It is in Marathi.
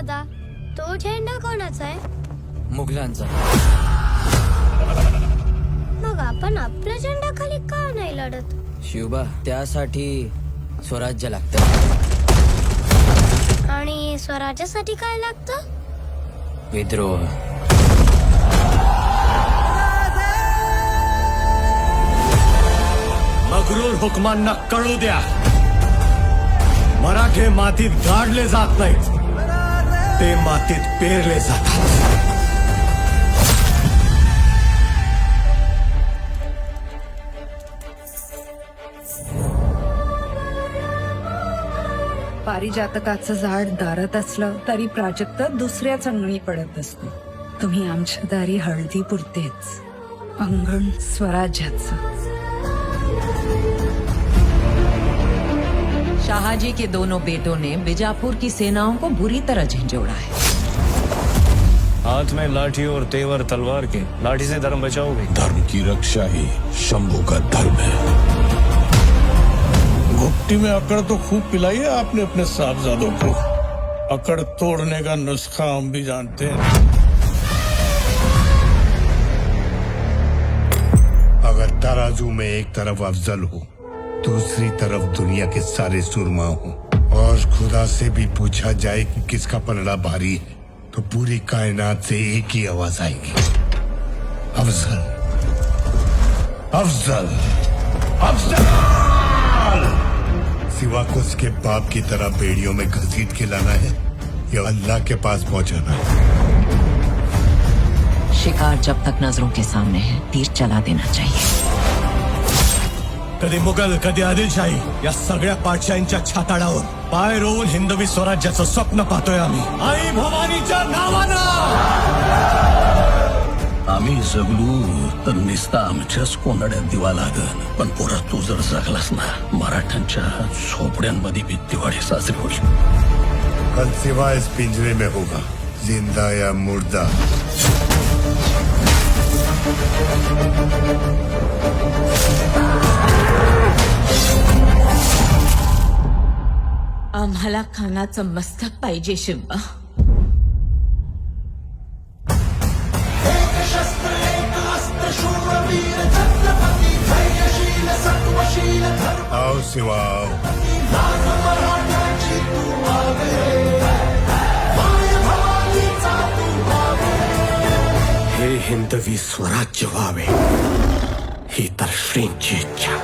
दादा, तो झेंडा कोणाचा आहे? मुघलांचा. मग आपण आपल्या झेंडा खाली का नाही लढत? शिवबा, त्यासाठी स्वराज्य लागतं. आणि स्वराज्यासाठी काय लागतं? विद्रोह. मगरूर हुकमांना कळू द्या, मराठे मातीत गाडले जात नाहीत, ते मातीत पेरले जातात. पारिजातकाचं झाड दारात असलं तरी प्राजक्त दुसऱ्याच अंगणी पडत असते. तुम्ही आमच्या दारी हळदी पुरतेच, अंगण स्वराज्याचं. शाहजी के दोनों बेटों ने बीजापुर की सेनाओं को बुरी तरह झंझोड़ा है। हाथ में लाठी और तेवर तलवार के, लाठी से धर्म बचाओगे? धर्म की रक्षा ही शंभू का धर्म है। घुट्टी में अकड़ तो खूब पिलाई है आपने अपने साहबजादों को। अकड़ तोड़ने का नुस्खा हम भी जानते हैं। अगर तराजू में एक तरफ अफजल हो, दूसरी तरफ दुनिया के सारे सुरमा हो, और खुदा से भी पूछा जाए कि किसका पलड़ा भारी है, तो पूरी कायनात से एक ही आवाज आएगी, अफजल, अफजल, अफजल। सिवा को उसके बाप की तरह बेड़ियों में घसीट के लाना है या अल्लाह के पास पहुंचाना है। शिकार जब तक नजरों के सामने है, तीर चला देना चाहिए। कधी मुघल, कधी आदिलशाही, या सगळ्या पाठशाहींच्या छाताडावर पाय रोवून हिंदवी स्वराज्याचं स्वप्न पाहतोय आम्ही, आई भवानीच्या नावानं। आम्ही जगलो तर निस्ता आमच्याच कोंदड्यात दिवा लागन, पण पोरा तू जर जगलास ना, मराठ्यांच्या झोपड्यांमध्ये बी दिवाळी साजरी होईल। कल सिवा इस पिंजरे में होगा, जिंदा या मुर्दा। आम्हाला खानाचं मस्तक पाहिजे शिवबा। आओ सिवा आओ। हे हिंदवी स्वराज्य व्हावे ही तर श्रींची इच्छा।